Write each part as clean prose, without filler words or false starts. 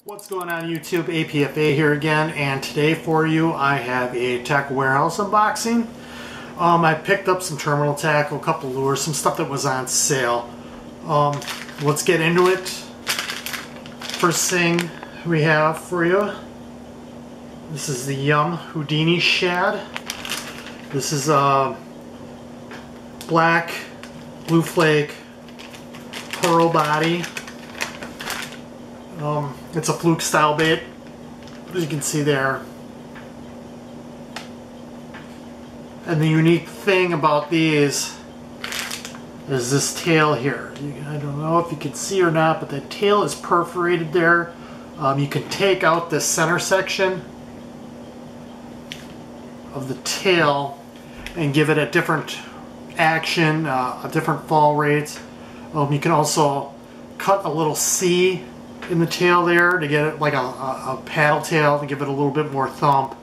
What's going on YouTube? APFA here again, and today for you I have a Tackle Warehouse unboxing. I picked up some terminal tackle, a couple lures, some stuff that was on sale. Let's get into it. First thing we have for you, this is the Yum Houdini shad. This is a black, blue flake, pearl body. It's a fluke style bait, as you can see there. And the unique thing about these is this tail here. I don't know if you can see or not, but the tail is perforated there. You can take out the center section of the tail and give it a different action, a different fall rate. You can also cut a little C in the tail there to get it like a paddle tail to give it a little bit more thump.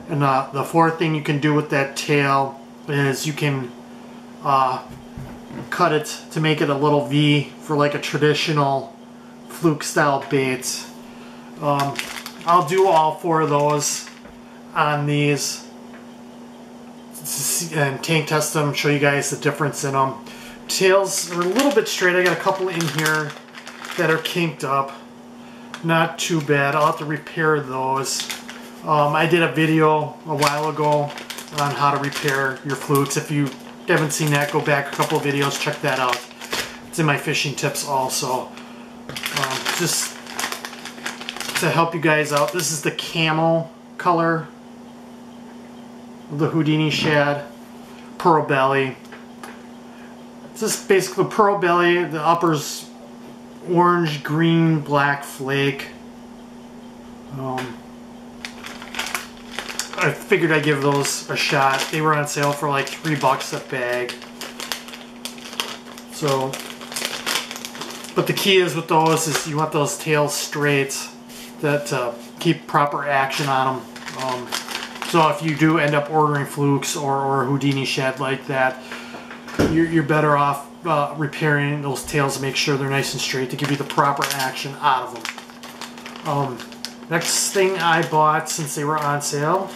And the fourth thing you can do with that tail is you can cut it to make it a little V for like a traditional fluke style bait. I'll do all four of those on these and tank test them, show you guys the difference in them. Tails are a little bit straight. I got a couple in here that are kinked up. Not too bad. I'll have to repair those. I did a video a while ago on how to repair your flukes. If you haven't seen that, go back a couple of videos, check that out. It's in my fishing tips also. Just to help you guys out, this is the camel color of the Houdini shad. Pearl belly. It's just basically pearl belly. The upper's orange, green, black flake. I figured I'd give those a shot. They were on sale for like $3 a bag. So, but the key is with those is you want those tails straight, that keep proper action on them. So if you do end up ordering flukes or Houdini shad like that, you're better off repairing those tails to make sure they're nice and straight to give you the proper action out of them. Next thing I bought, since they were on sale,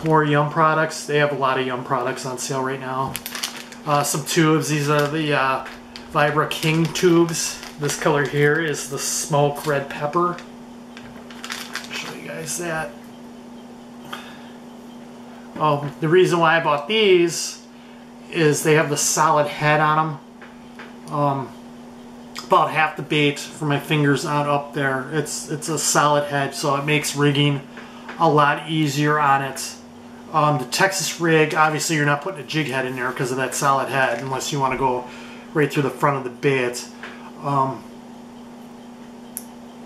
more Yum products. They have a lot of Yum products on sale right now. Some tubes. These are the Vibra King tubes. This color here is the smoke red pepper. I'll show you guys that. The reason why I bought these is they have the solid head on them. About half the bait for my fingers out up there. It's a solid head, so it makes rigging a lot easier on it. The Texas rig, obviously you're not putting a jig head in there because of that solid head, unless you want to go right through the front of the bait.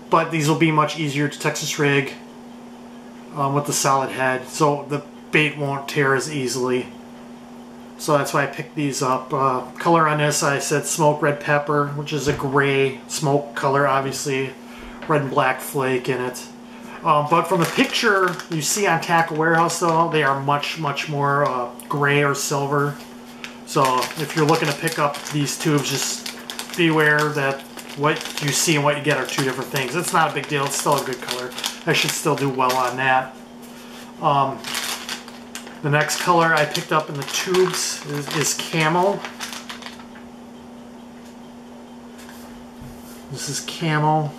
But these will be much easier to Texas rig with the solid head, so the bait won't tear as easily. So that's why I picked these up. Color on this, I said smoke red pepper, which is a gray smoke color, obviously. Red and black flake in it. But from the picture you see on Tackle Warehouse, though, they are much, much more gray or silver. So if you're looking to pick up these tubes, just beware that what you see and what you get are two different things. It's not a big deal. It's still a good color. I should still do well on that. The next color I picked up in the tubes is camel. This is camel.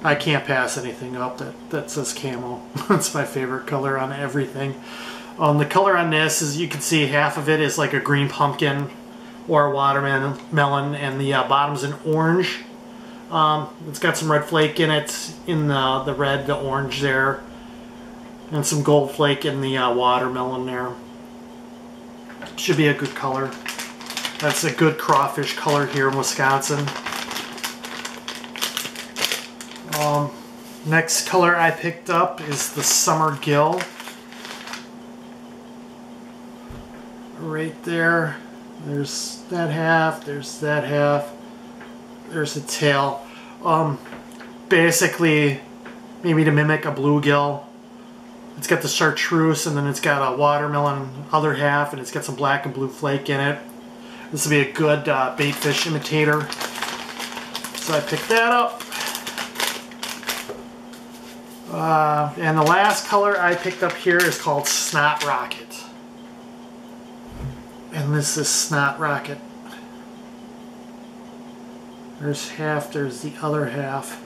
I can't pass anything up that says camel. That's my favorite color on everything. The color on this is, you can see half of it is like a green pumpkin or a watermelon, and the bottom's an orange. It's got some red flake in it, in the red, the orange there. And some gold flake in the watermelon there. Should be a good color. That's a good crawfish color here in Wisconsin. Next color I picked up is the Summer Gill. Right there. There's that half. There's that half. There's the tail. Basically, maybe to mimic a bluegill. It's got the chartreuse, and then it's got a watermelon other half, and it's got some black and blue flake in it. This will be a good bait fish imitator. So so I picked that up. And the last color I picked up here is called Snot Rocket. And this is Snot Rocket. There's half, there's the other half.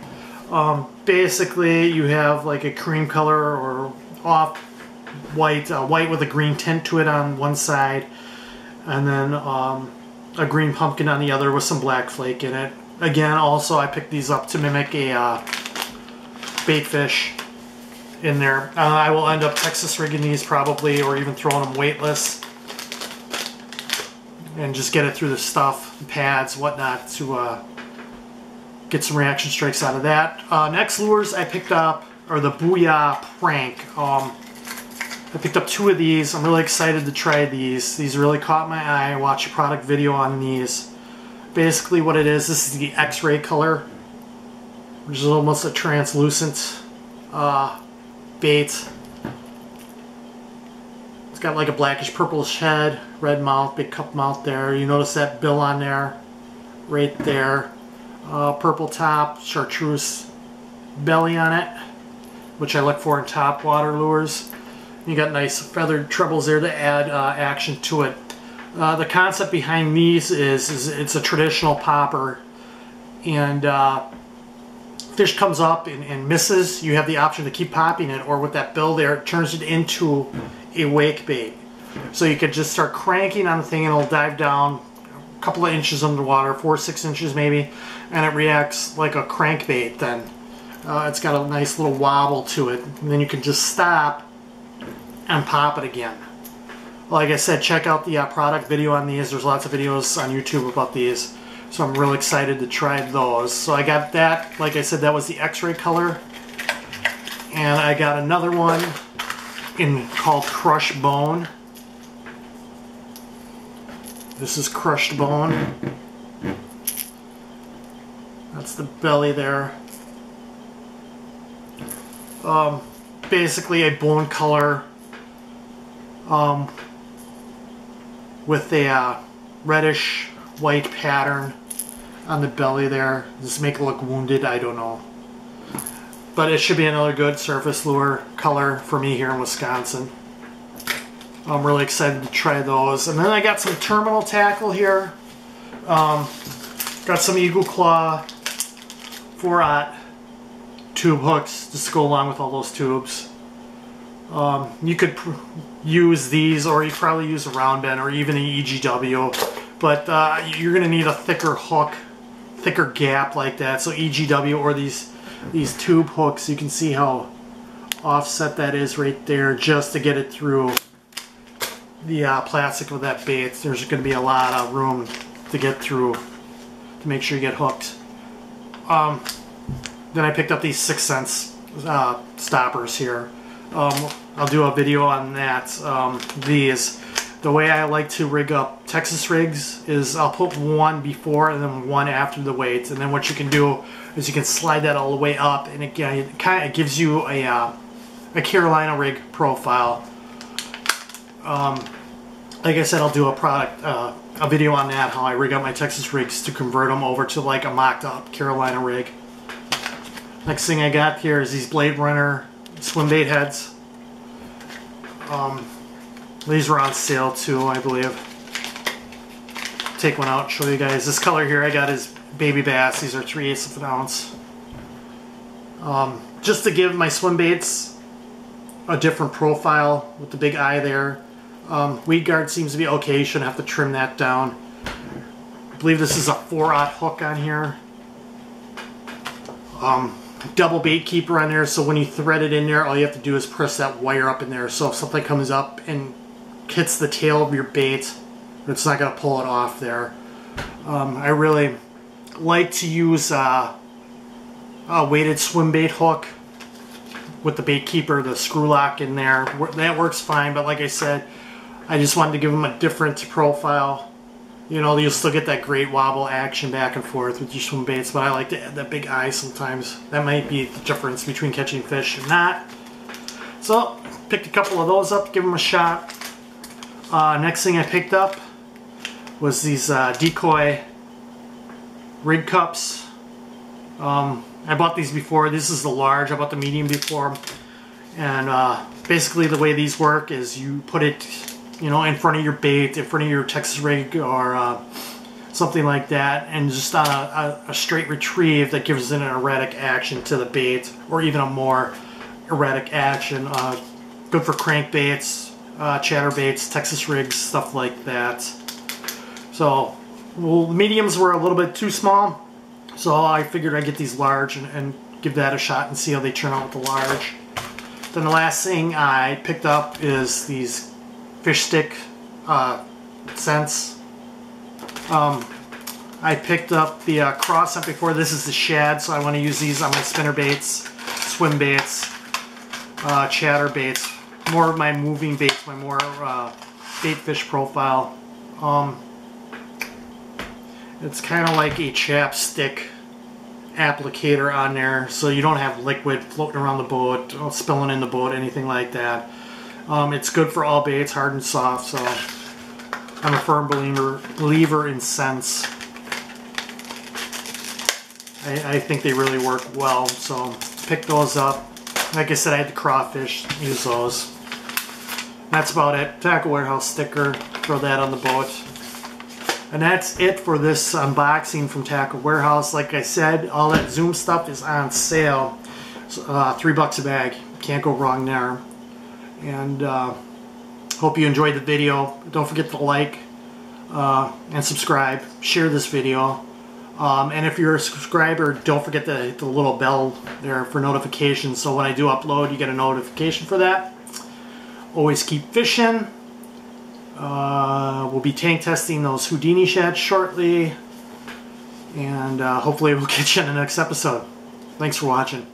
Basically, you have like a cream color or off white, white with a green tint to it on one side, and then a green pumpkin on the other with some black flake in it. Again, also I picked these up to mimic a bait fish in there. I will end up Texas rigging these probably, or even throwing them weightless, and just get it through the stuff, pads, whatnot, to get some reaction strikes out of that. Next lures I picked up are the Booyah Prank. I picked up 2 of these. I'm really excited to try these. These really caught my eye. I watched a product video on these. Basically what it is, this is the X-ray color, which is almost a translucent bait. It's got like a blackish purplish head, red mouth, big cup mouth there. You notice that bill on there, right there. Purple top, chartreuse belly on it, which I look for in top water lures. You got nice feathered trebles there to add action to it. The concept behind these is it's a traditional popper, and fish comes up and misses. You have the option to keep popping it, or with that bill there, it turns it into a wake bait. So you could just start cranking on the thing and it'll dive down a couple of inches underwater, 4 or 6 inches maybe, and it reacts like a crankbait then. It's got a nice little wobble to it, and then you can just stop and pop it again. Like I said, check out the product video on these. There's lots of videos on YouTube about these, so I'm really excited to try those. So I got that, like I said, that was the X-ray color, and I got another one called Crush Bone. This is Crushed Bone. That's the belly there. Basically a bone color with a reddish white pattern on the belly there. Just make it look wounded, I don't know. But it should be another good surface lure color for me here in Wisconsin. I'm really excited to try those. And then I got some terminal tackle here. Got some Eagle Claw 4/0 tube hooks just to go along with all those tubes. You could use these, or you probably use a round bend or even an EGW, but you're going to need a thicker hook, thicker gap like that. So EGW or these tube hooks, you can see how offset that is right there, just to get it through the plastic of that bait. There's going to be a lot of room to get through to make sure you get hooked. Then I picked up these 6 cents stoppers here. I'll do a video on that. The way I like to rig up Texas rigs is I'll put one before and then one after the weight, and then what you can do is you can slide that all the way up, and again it kind of gives you a Carolina rig profile. Like I said, I'll do a video on that, how I rig up my Texas rigs to convert them over to like a mocked up Carolina rig. Next thing I got here is these Blade Runner swim bait heads. These were on sale too, I believe. Take one out and show you guys. This color here I got is baby bass. These are 3/8 of an ounce. Just to give my swim baits a different profile with the big eye there. Weed guard seems to be okay. You shouldn't have to trim that down. I believe this is a 4/0 hook on here. Double bait keeper on there, so when you thread it in there, all you have to do is press that wire up in there. So if something comes up and hits the tail of your bait, it's not going to pull it off there. I really like to use a weighted swim bait hook with the bait keeper, the screw lock in there. That works fine, but like I said, I just wanted to give them a different profile. You know, you'll still get that great wobble action back and forth with your swim baits, but I like to add that big eye sometimes. That might be the difference between catching fish and not. So, picked a couple of those up, give them a shot. Next thing I picked up was these decoy rig cups. I bought these before. This is the large. I bought the medium before. And basically the way these work is you put it, you know, in front of your bait, in front of your Texas rig or something like that, and just on a straight retrieve that gives it an erratic action to the bait, or even a more erratic action. Good for crankbaits, chatterbaits, Texas rigs, stuff like that. So, well, mediums were a little bit too small, so I figured I'd get these large and give that a shot and see how they turn out with the large. Then the last thing I picked up is these fish stick scents. I picked up the cross scent before. This is the shad, so I want to use these on my spinner baits, swim baits, chatter baits, more of my moving baits, my more bait fish profile. It's kind of like a chapstick applicator on there, so you don't have liquid floating around the boat, or spilling in the boat, anything like that. It's good for all baits, hard and soft, so I'm a firm believer in scents. I think they really work well, so pick those up. Like I said, I had the crawfish, use those. That's about it. Tackle Warehouse sticker, throw that on the boat. And that's it for this unboxing from Tackle Warehouse. Like I said, all that Zoom stuff is on sale. So, $3 a bag. Can't go wrong there. And hope you enjoyed the video. Don't forget to like and subscribe. Share this video. And if you're a subscriber, don't forget to hit the little bell there for notifications. So when I do upload, you get a notification for that. Always keep fishing. We'll be tank testing those Houdini shads shortly, and hopefully we'll catch you in the next episode. Thanks for watching.